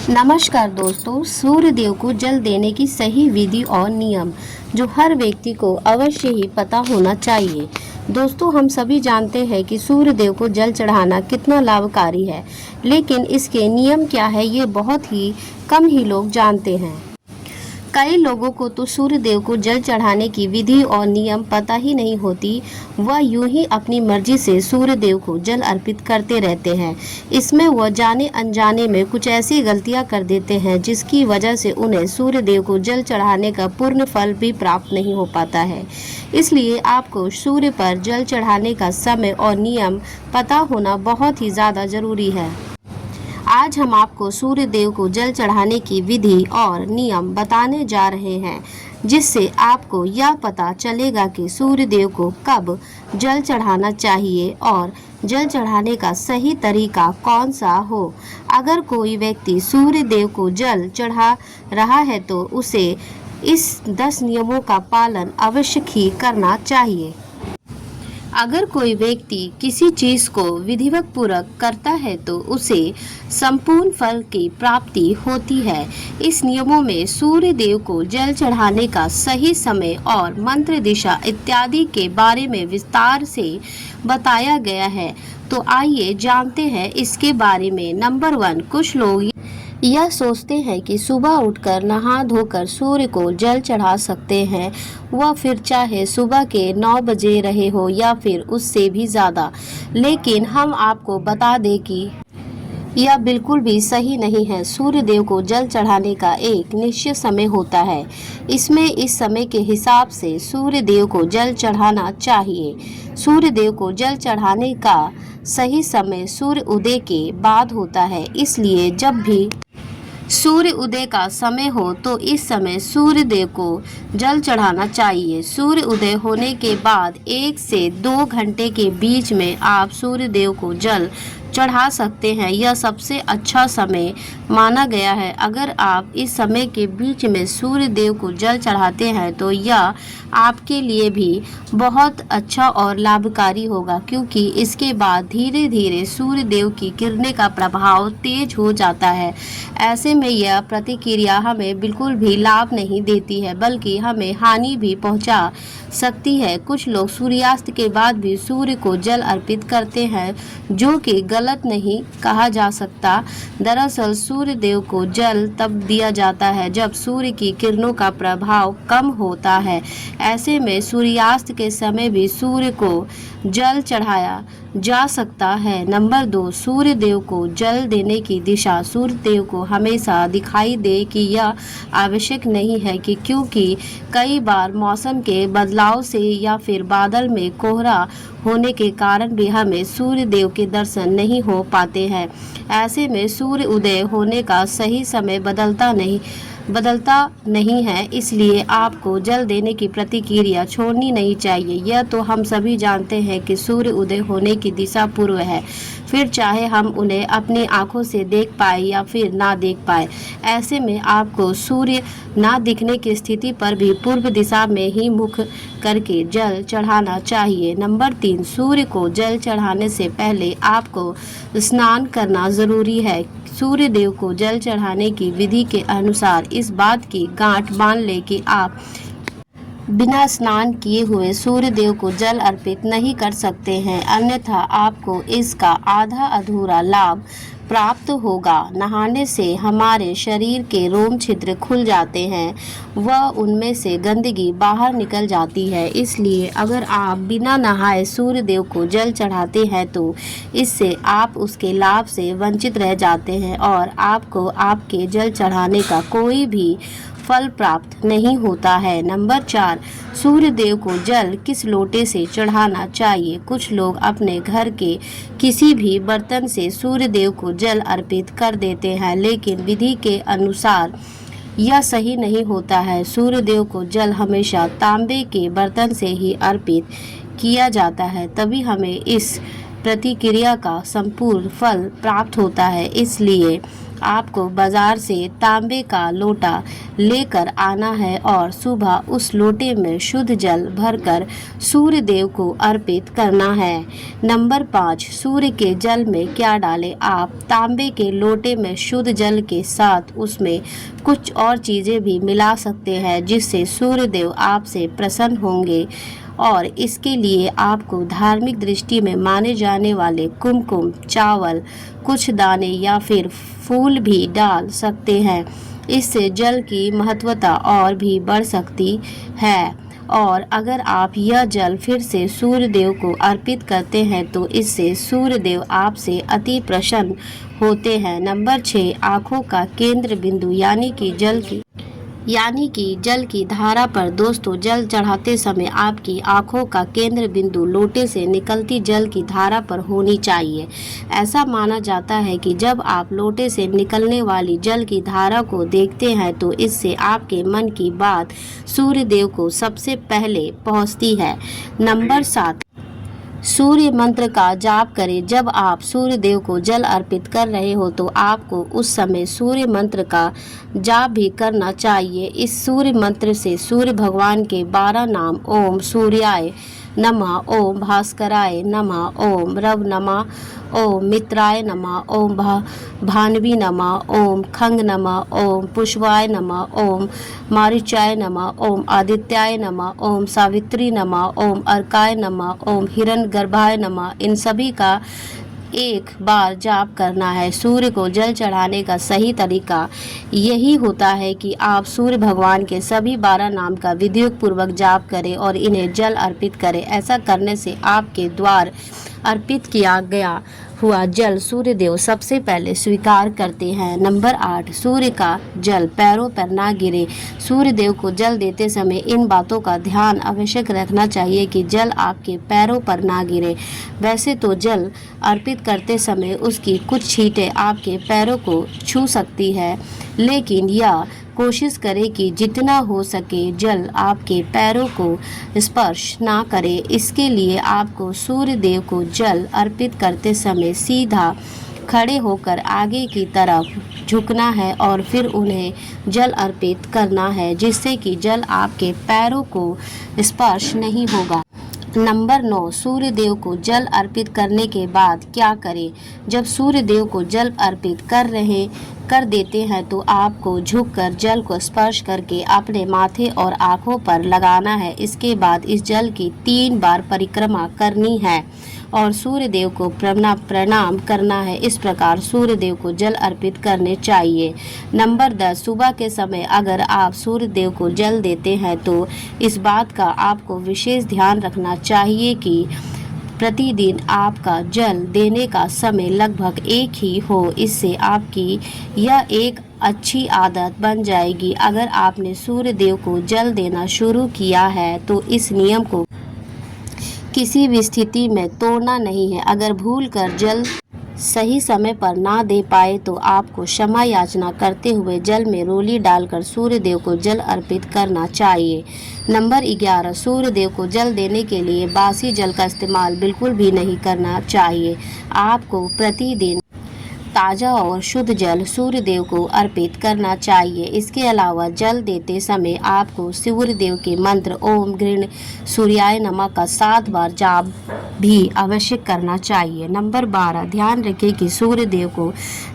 नमस्कार दोस्तों, सूर्य देव को जल देने की सही विधि और नियम जो हर व्यक्ति को अवश्य ही पता होना चाहिए। दोस्तों, हम सभी जानते हैं कि सूर्य देव को जल चढ़ाना कितना लाभकारी है, लेकिन इसके नियम क्या है ये बहुत ही कम ही लोग जानते हैं। कई लोगों को तो सूर्य देव को जल चढ़ाने की विधि और नियम पता ही नहीं होती। वह यूं ही अपनी मर्जी से सूर्य देव को जल अर्पित करते रहते हैं। इसमें वह जाने अनजाने में कुछ ऐसी गलतियां कर देते हैं जिसकी वजह से उन्हें सूर्य देव को जल चढ़ाने का पूर्ण फल भी प्राप्त नहीं हो पाता है। इसलिए आपको सूर्य पर जल चढ़ाने का समय और नियम पता होना बहुत ही ज़्यादा ज़रूरी है। आज हम आपको सूर्य देव को जल चढ़ाने की विधि और नियम बताने जा रहे हैं, जिससे आपको यह पता चलेगा कि सूर्य देव को कब जल चढ़ाना चाहिए और जल चढ़ाने का सही तरीका कौन सा हो। अगर कोई व्यक्ति सूर्य देव को जल चढ़ा रहा है तो उसे इस 10 नियमों का पालन अवश्य ही करना चाहिए। अगर कोई व्यक्ति किसी चीज को विधिवत पूर्वक करता है तो उसे संपूर्ण फल की प्राप्ति होती है। इस नियमों में सूर्य देव को जल चढ़ाने का सही समय और मंत्र दिशा इत्यादि के बारे में विस्तार से बताया गया है। तो आइए जानते हैं इसके बारे में। नंबर 1, कुछ लोग यह सोचते हैं कि सुबह उठकर नहा धोकर सूर्य को जल चढ़ा सकते हैं, वह फिर चाहे सुबह के 9 बजे रहे हो या फिर उससे भी ज़्यादा। लेकिन हम आपको बता दें कि यह बिल्कुल भी सही नहीं है। सूर्य देव को जल चढ़ाने का एक निश्चित समय होता है। इसमें इस समय के हिसाब से सूर्य देव को जल चढ़ाना चाहिए। सूर्य देव को जल चढ़ाने का सही समय सूर्य उदय के बाद होता है। इसलिए जब भी सूर्य उदय का समय हो तो इस समय सूर्य देव को जल चढ़ाना चाहिए। सूर्य उदय होने के बाद 1 से 2 घंटे के बीच में आप सूर्य देव को जल चढ़ा सकते हैं। यह सबसे अच्छा समय माना गया है। अगर आप इस समय के बीच में सूर्य देव को जल चढ़ाते हैं तो यह आपके लिए भी बहुत अच्छा और लाभकारी होगा, क्योंकि इसके बाद धीरे धीरे सूर्य देव की किरणें का प्रभाव तेज हो जाता है। ऐसे में यह प्रतिक्रिया हमें बिल्कुल भी लाभ नहीं देती है, बल्कि हमें हानि भी पहुंचा सकती है। कुछ लोग सूर्यास्त के बाद भी सूर्य को जल अर्पित करते हैं, जो कि गलत नहीं कहा जा सकता। दरअसल सूर्य देव को जल तब दिया जाता है जब सूर्य की किरणों का प्रभाव कम होता है। ऐसे में सूर्यास्त के समय भी सूर्य को जल चढ़ाया जा सकता है। नंबर 2, सूर्य देव को जल देने की दिशा। सूर्य देव को हमेशा दिखाई दे कि यह आवश्यक नहीं है कि क्योंकि कई बार मौसम के बदलाव से या फिर बादल में कोहरा होने के कारण भी हमें सूर्य देव के दर्शन नहीं हो पाते हैं। ऐसे में सूर्य उदय होने का सही समय बदलता नहीं है, इसलिए आपको जल देने की प्रतिक्रिया छोड़नी नहीं चाहिए। यह तो हम सभी जानते हैं कि सूर्य उदय होने की दिशा पूर्व है, फिर चाहे हम उन्हें अपनी आंखों से देख पाए या फिर ना देख पाए। ऐसे में आपको सूर्य ना दिखने की स्थिति पर भी पूर्व दिशा में ही मुख करके जल चढ़ाना चाहिए। नंबर 3, सूर्य को जल चढ़ाने से पहले आपको स्नान करना ज़रूरी है। सूर्य देव को जल चढ़ाने की विधि के अनुसार इस बात की गांठ बांध ले कि आप बिना स्नान किए हुए सूर्य देव को जल अर्पित नहीं कर सकते हैं, अन्यथा आपको इसका आधा अधूरा लाभ प्राप्त होगा। नहाने से हमारे शरीर के रोम छिद्र खुल जाते हैं, वह उनमें से गंदगी बाहर निकल जाती है। इसलिए अगर आप बिना नहाए सूर्य देव को जल चढ़ाते हैं तो इससे आप उसके लाभ से वंचित रह जाते हैं और आपको आपके जल चढ़ाने का कोई भी फल प्राप्त नहीं होता है। नंबर 4, सूर्य देव को जल किस लोटे से चढ़ाना चाहिए। कुछ लोग अपने घर के किसी भी बर्तन से सूर्य देव को जल अर्पित कर देते हैं, लेकिन विधि के अनुसार यह सही नहीं होता है। सूर्य देव को जल हमेशा तांबे के बर्तन से ही अर्पित किया जाता है, तभी हमें इस प्रतिक्रिया का संपूर्ण फल प्राप्त होता है। इसलिए आपको बाजार से तांबे का लोटा लेकर आना है और सुबह उस लोटे में शुद्ध जल भरकर सूर्य देव को अर्पित करना है। नंबर 5, सूर्य के जल में क्या डालें? आप तांबे के लोटे में शुद्ध जल के साथ उसमें कुछ और चीज़ें भी मिला सकते हैं जिससे सूर्य देव आपसे प्रसन्न होंगे और इसके लिए आपको धार्मिक दृष्टि में माने जाने वाले कुमकुम, चावल, कुछ दाने या फिर फूल भी डाल सकते हैं। इससे जल की महत्वता और भी बढ़ सकती है और अगर आप यह जल फिर से सूर्य देव को अर्पित करते हैं तो इससे सूर्य देव आपसे अति प्रसन्न होते हैं। नंबर 6, आँखों का केंद्र बिंदु यानी कि जल की धारा पर। दोस्तों, जल चढ़ाते समय आपकी आंखों का केंद्र बिंदु लोटे से निकलती जल की धारा पर होनी चाहिए। ऐसा माना जाता है कि जब आप लोटे से निकलने वाली जल की धारा को देखते हैं तो इससे आपके मन की बात सूर्य देव को सबसे पहले पहुंचती है। नंबर 7, सूर्य मंत्र का जाप करें। जब आप सूर्य देव को जल अर्पित कर रहे हो तो आपको उस समय सूर्य मंत्र का जाप भी करना चाहिए। इस सूर्य मंत्र से सूर्य भगवान के 12 नाम ओम सूर्याय नमः, ओम भास्कराय नमः, ओम रव नमः, ओम मित्राय नमः, ओम भानवी नमः, ओम खंग नमः, ओम पुष्वाय नमः, ओम मारीचाय नमः, ओम आदित्याय नमः, ओम सावित्री नमः, ओम अर्काय नमः, ओम हिरण्यगर्भाय नमः। इन सभी का एक बार जाप करना है। सूर्य को जल चढ़ाने का सही तरीका यही होता है कि आप सूर्य भगवान के सभी 12 नाम का विधियुक्त पूर्वक जाप करें और इन्हें जल अर्पित करें। ऐसा करने से आपके द्वार अर्पित किया गया हुआ जल सूर्य देव सबसे पहले स्वीकार करते हैं। नंबर 8, सूर्य का जल पैरों पर ना गिरे। सूर्य देव को जल देते समय इन बातों का ध्यान आवश्यक रखना चाहिए कि जल आपके पैरों पर ना गिरे। वैसे तो जल अर्पित करते समय उसकी कुछ छींटें आपके पैरों को छू सकती है, लेकिन यह कोशिश करें कि जितना हो सके जल आपके पैरों को स्पर्श ना करे। इसके लिए आपको सूर्य देव को जल अर्पित करते समय सीधा खड़े होकर आगे की तरफ झुकना है और फिर उन्हें जल अर्पित करना है, जिससे कि जल आपके पैरों को स्पर्श नहीं होगा। नंबर 9, सूर्य देव को जल अर्पित करने के बाद क्या करें? जब सूर्य देव को जल अर्पित कर देते हैं तो आपको झुककर जल को स्पर्श करके अपने माथे और आँखों पर लगाना है। इसके बाद इस जल की 3 बार परिक्रमा करनी है और सूर्य देव को प्रणाम करना है। इस प्रकार सूर्य देव को जल अर्पित करने चाहिए। नंबर 10, सुबह के समय अगर आप सूर्य देव को जल देते हैं तो इस बात का आपको विशेष ध्यान रखना चाहिए कि प्रतिदिन आपका जल देने का समय लगभग एक ही हो। इससे आपकी यह एक अच्छी आदत बन जाएगी। अगर आपने सूर्य देव को जल देना शुरू किया है तो इस नियम को किसी भी स्थिति में तोड़ना नहीं है। अगर भूल कर जल सही समय पर ना दे पाए तो आपको क्षमा याचना करते हुए जल में रोली डालकर सूर्य देव को जल अर्पित करना चाहिए। नंबर 11, सूर्य देव को जल देने के लिए बासी जल का इस्तेमाल बिल्कुल भी नहीं करना चाहिए। आपको प्रतिदिन ताज़ा और शुद्ध जल सूर्य देव को अर्पित करना चाहिए। इसके अलावा जल देते समय आपको सूर्य देव के मंत्र ओम गृण सूर्याय नमः का 7 बार जाप भी अवश्य करना चाहिए। नंबर 12, ध्यान रखें कि सूर्य देव को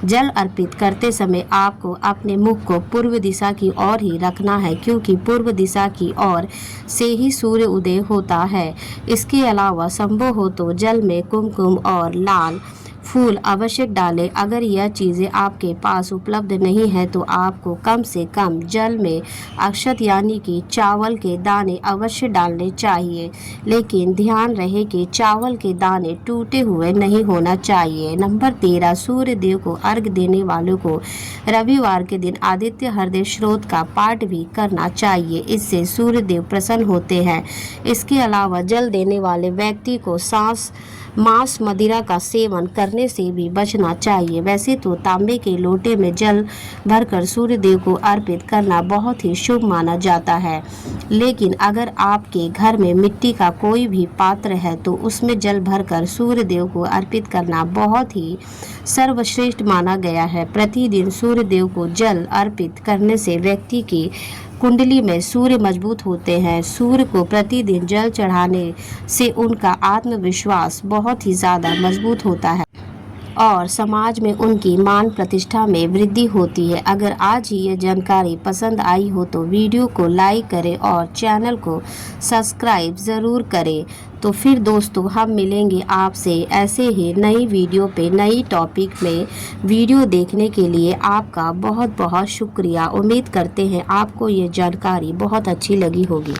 जल अर्पित करते समय आपको अपने मुख को पूर्व दिशा की ओर ही रखना है, क्योंकि पूर्व दिशा की ओर से ही सूर्य उदय होता है। इसके अलावा संभव हो तो जल में कुमकुम और लाल फूल अवश्य डालें। अगर यह चीज़ें आपके पास उपलब्ध नहीं है तो आपको कम से कम जल में अक्षत यानी कि चावल के दाने अवश्य डालने चाहिए, लेकिन ध्यान रहे कि चावल के दाने टूटे हुए नहीं होना चाहिए। नंबर 13, सूर्य देव को अर्घ देने वालों को रविवार के दिन आदित्य हृदय स्रोत का पाठ भी करना चाहिए। इससे सूर्य देव प्रसन्न होते हैं। इसके अलावा जल देने वाले व्यक्ति को सांस मांस मदिरा का सेवन करने से भी बचना चाहिए। वैसे तो तांबे के लोटे में जल भरकर सूर्य देव को अर्पित करना बहुत ही शुभ माना जाता है, लेकिन अगर आपके घर में मिट्टी का कोई भी पात्र है तो उसमें जल भरकर सूर्य देव को अर्पित करना बहुत ही सर्वश्रेष्ठ माना गया है। प्रतिदिन सूर्य देव को जल अर्पित करने से व्यक्ति की कुंडली में सूर्य मजबूत होते हैं। सूर्य को प्रतिदिन जल चढ़ाने से उनका आत्मविश्वास बहुत ही ज़्यादा मजबूत होता है और समाज में उनकी मान प्रतिष्ठा में वृद्धि होती है। अगर आज ही ये जानकारी पसंद आई हो तो वीडियो को लाइक करें और चैनल को सब्सक्राइब ज़रूर करें। तो फिर दोस्तों हम मिलेंगे आपसे ऐसे ही नई वीडियो पे नई टॉपिक में। वीडियो देखने के लिए आपका बहुत बहुत शुक्रिया। उम्मीद करते हैं आपको ये जानकारी बहुत अच्छी लगी होगी।